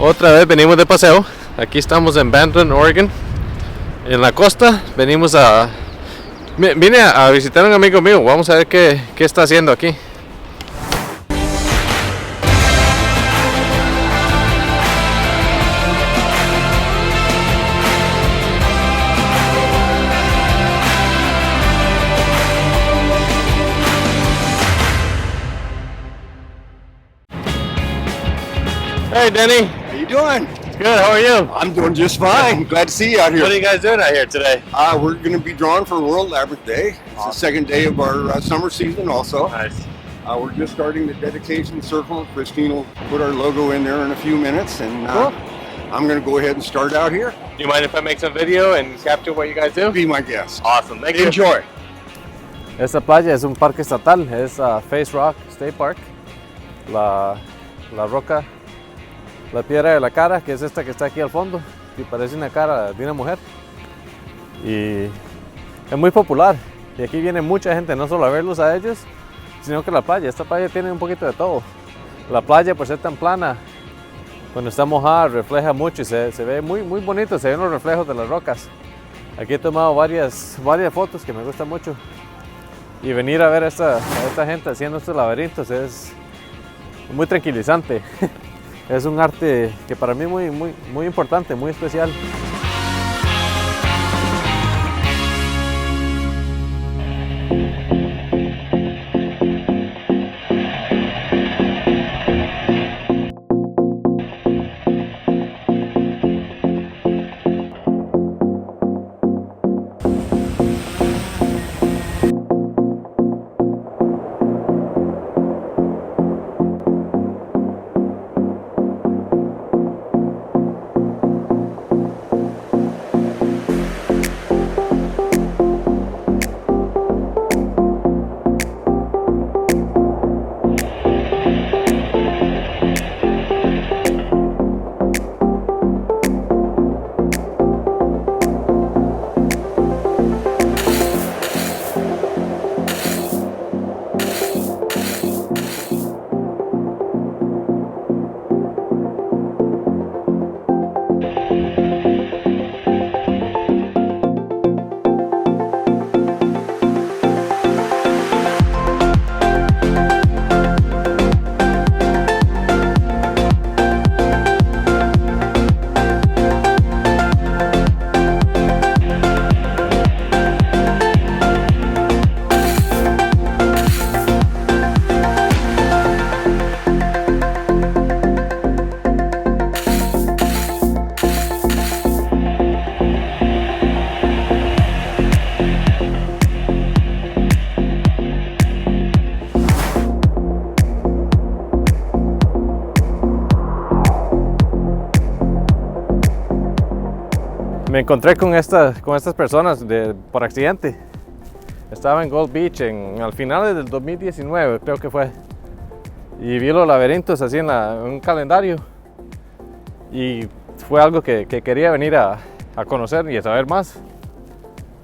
Otra vez venimos de paseo. Aquí estamos en Bandon, Oregon, en la costa. Vine a visitar a un amigo mío. Vamos a ver qué está haciendo aquí. Hey Denny. How you doing? Good, how are you? I'm doing just fine. Glad to see you out here. What are you guys doing out here today? We're going to be drawing for World Labyrinth Day. It's the second day of our summer season also. Nice. We're just starting the dedication circle. Christine will put our logo in there in a few minutes, and Cool. I'm going to go ahead and start out here. Do you mind if I make some video and capture what you guys do? Be my guest. Awesome, thank you. Enjoy. Esta playa es un parque estatal, es Face Rock State Park. La roca, la piedra de la cara, que es esta que está aquí al fondo, que parece una cara de una mujer. Y es muy popular. Y aquí viene mucha gente, no solo a verlos a ellos, sino que esta playa tiene un poquito de todo. La playa, por ser tan plana, cuando está mojada, refleja mucho y se ve muy bonito, se ven los reflejos de las rocas. Aquí he tomado varias fotos que me gustan mucho. Y venir a ver a esta gente haciendo estos laberintos es muy tranquilizante. Es un arte que para mí muy importante, muy especial. Me encontré con estas personas por accidente. Estaba en Gold Beach al final del 2019, creo que fue. Y vi los laberintos así en un calendario. Y fue algo que quería venir a conocer y a saber más.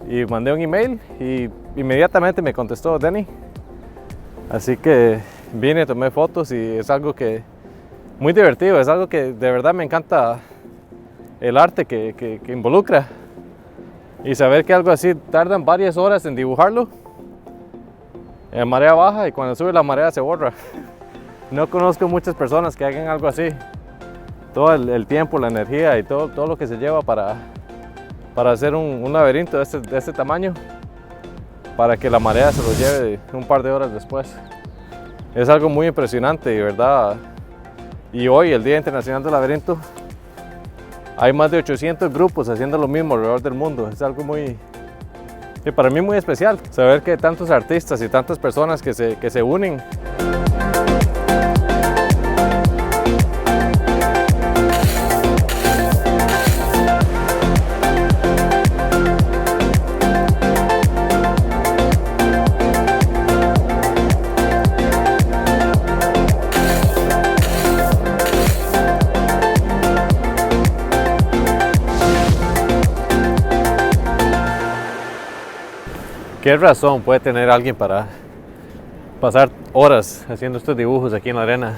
Y mandé un email y inmediatamente me contestó Denny. Así que vine, tomé fotos y es algo que muy divertido, es algo que de verdad me encanta. El arte que involucra y saber que algo así tardan varias horas en dibujarlo en marea baja y cuando sube la marea se borra. No conozco muchas personas que hagan algo así, todo el tiempo, la energía y todo lo que se lleva para hacer un laberinto de este tamaño, para que la marea se lo lleve un par de horas después. Es algo muy impresionante, de verdad. Y hoy, el Día Internacional del Laberinto, hay más de 800 grupos haciendo lo mismo alrededor del mundo. Es algo para mí muy especial. Saber que hay tantos artistas y tantas personas que se unen. ¿Qué razón puede tener alguien para pasar horas haciendo estos dibujos aquí en la arena?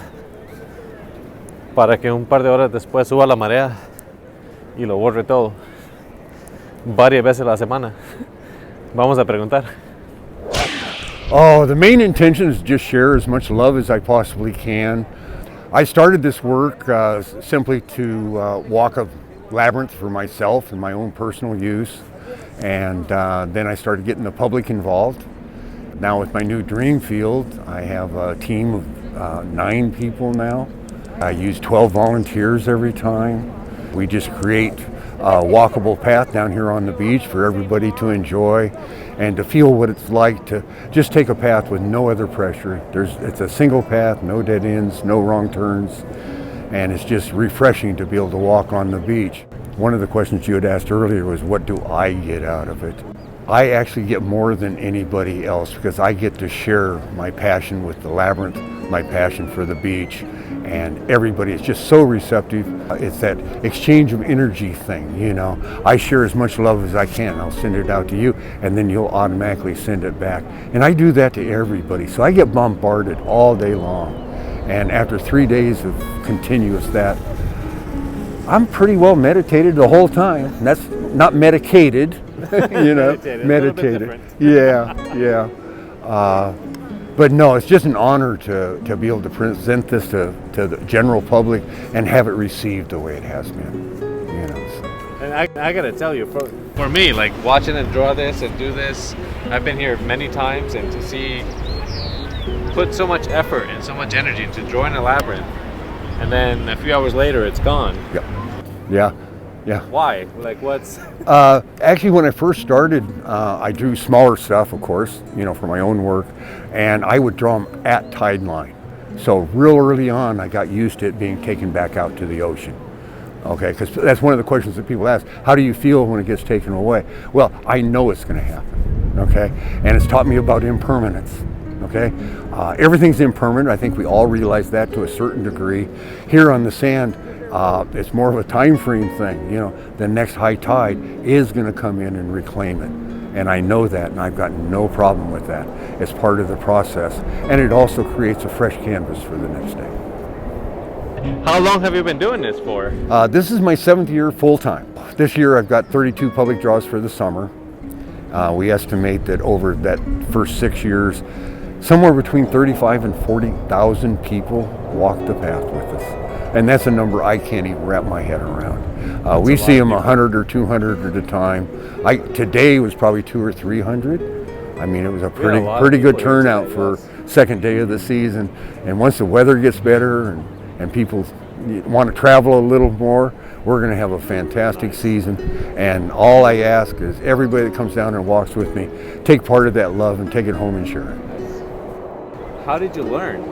para que un par de horas después suba la marea y lo borre todo, varias veces a la semana. Vamos a preguntar. Oh, the main intention is just share as much love as I possibly can. I started this work simply to walk a labyrinth for myself and my own personal use, and then I started getting the public involved. Now with my new dream field, I have a team of 9 people now. I use 12 volunteers every time. We just create a walkable path down here on the beach for everybody to enjoy and to feel what it's like to just take a path with no other pressure. It's a single path, no dead ends, no wrong turns, and it's just refreshing to be able to walk on the beach. One of the questions you had asked earlier was, what do I get out of it? I actually get more than anybody else because I get to share my passion with the labyrinth, my passion for the beach, and everybody is just so receptive. It's that exchange of energy thing, you know. I share as much love as I can. I'll send it out to you, and then you'll automatically send it back. And I do that to everybody. So I get bombarded all day long. And after 3 days of continuous that, I'm pretty well meditated the whole time. And that's not medicated, you know, meditated. Yeah. But no, it's just an honor to be able to present this to the general public and have it received the way it has been, you know. So. And I gotta tell you, for me, like watching and draw this and do this, I've been here many times, and to see put so much effort and so much energy into drawing a labyrinth, and then a few hours later it's gone. Yeah. Why? Like, what's... Actually, when I first started, I drew smaller stuff, of course, you know, for my own work, and I would draw them at tide line. So real early on, I got used to it being taken back out to the ocean. Okay, because that's one of the questions that people ask. How do you feel when it gets taken away? Well, I know it's going to happen, okay? And it's taught me about impermanence, okay? Everything's impermanent. I think we all realize that to a certain degree. Here on the sand, it's more of a time frame thing. You know, the next high tide is going to come in and reclaim it. And I know that, and I've got no problem with that. It's part of the process. And it also creates a fresh canvas for the next day. How long have you been doing this for? This is my 7th year full-time. This year I've got 32 public draws for the summer. We estimate that over that first 6 years, somewhere between 35 and 40,000 people walk the path with us. And that's a number I can't even wrap my head around. We see them 100 or 200 at a time. Today was probably 200 or 300. I mean, it was a pretty good turnout for second day of the season. And once the weather gets better and people want to travel a little more, we're going to have a fantastic season. And all I ask is everybody that comes down and walks with me, take part of that love and take it home and share it. How did you learn?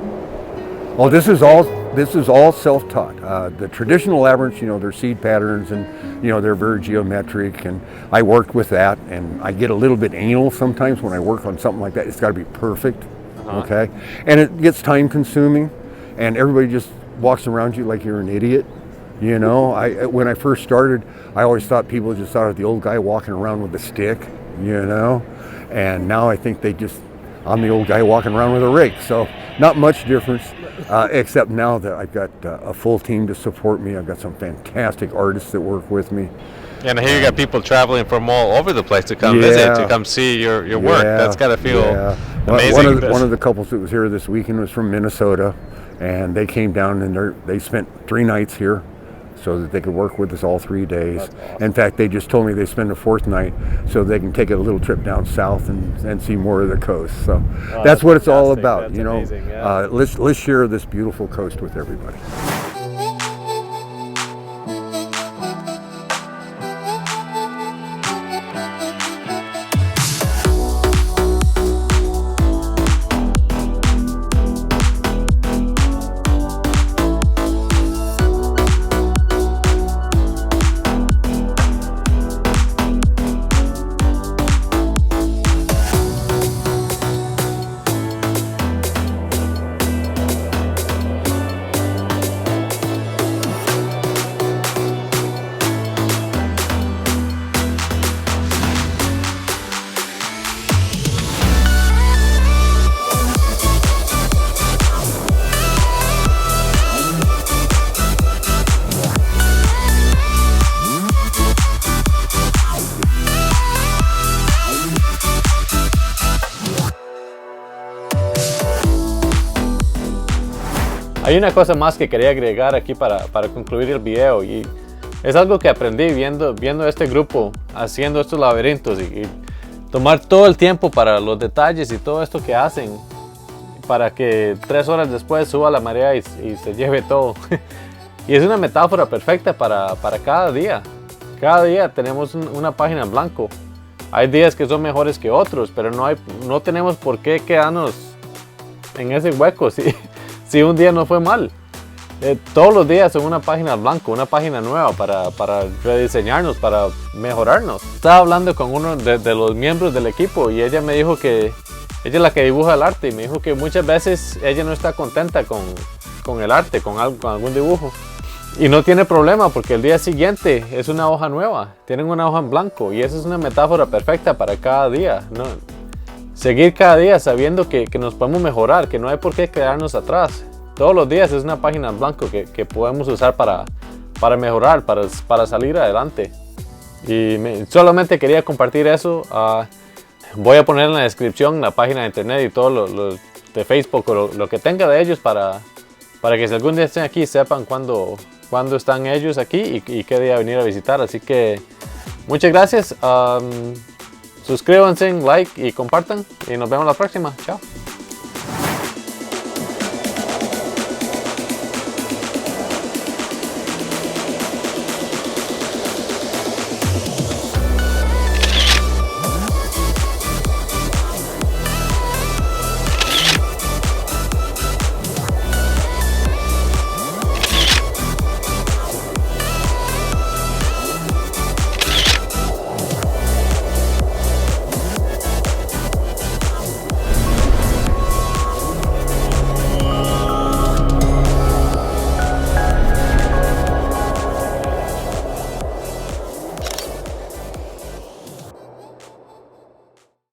Well, this is all self-taught. The traditional labyrinths, you know, they're seed patterns and, you know, they're very geometric, and I worked with that, and I get a little bit anal sometimes when I work on something like that. It's got to be perfect, okay? And it gets time-consuming, and everybody just walks around you like you're an idiot, you know? When I first started, I always thought people just thought of the old guy walking around with a stick, you know? And now I think I'm the old guy walking around with a rake, so not much difference, except now that I've got a full team to support me. I've got some fantastic artists that work with me. And here you got people traveling from all over the place to come visit, to come see your work. That's got to feel amazing. One of the couples that was here this weekend was from Minnesota, and they came down and they spent 3 nights here so that they could work with us all 3 days. Awesome. In fact, they just told me they spend a 4th night so they can take a little trip down south and see more of the coast. So that's what it's all about. That's, you know. Amazing, yeah. Let's share this beautiful coast with everybody. Hay una cosa más que quería agregar aquí para concluir el video, y es algo que aprendí viendo este grupo haciendo estos laberintos y tomar todo el tiempo para los detalles y todo esto que hacen para que 3 horas después suba la marea y se lleve todo. Y es una metáfora perfecta para cada día. Cada día tenemos una página en blanco. Hay días que son mejores que otros, pero no tenemos por qué quedarnos en ese hueco si un día no fue mal. Todos los días son una página en blanco, una página nueva para rediseñarnos, para mejorarnos. Estaba hablando con uno de los miembros del equipo y ella me dijo que ella es la que dibuja el arte, y me dijo que muchas veces ella no está contenta con el arte, con algún dibujo. Y no tiene problema porque el día siguiente es una hoja nueva, tienen una hoja en blanco, y esa es una metáfora perfecta para cada día, ¿no? Seguir cada día sabiendo que nos podemos mejorar, que no hay por qué quedarnos atrás. Todos los días es una página en blanco que podemos usar para mejorar, para salir adelante. Y solamente quería compartir eso. Voy a poner en la descripción la página de internet y todo lo de Facebook o lo que tenga de ellos para que si algún día estén aquí sepan cuándo están ellos aquí y qué día venir a visitar. Así que muchas gracias. Suscríbanse, like y compartan. Y nos vemos la próxima. Chao.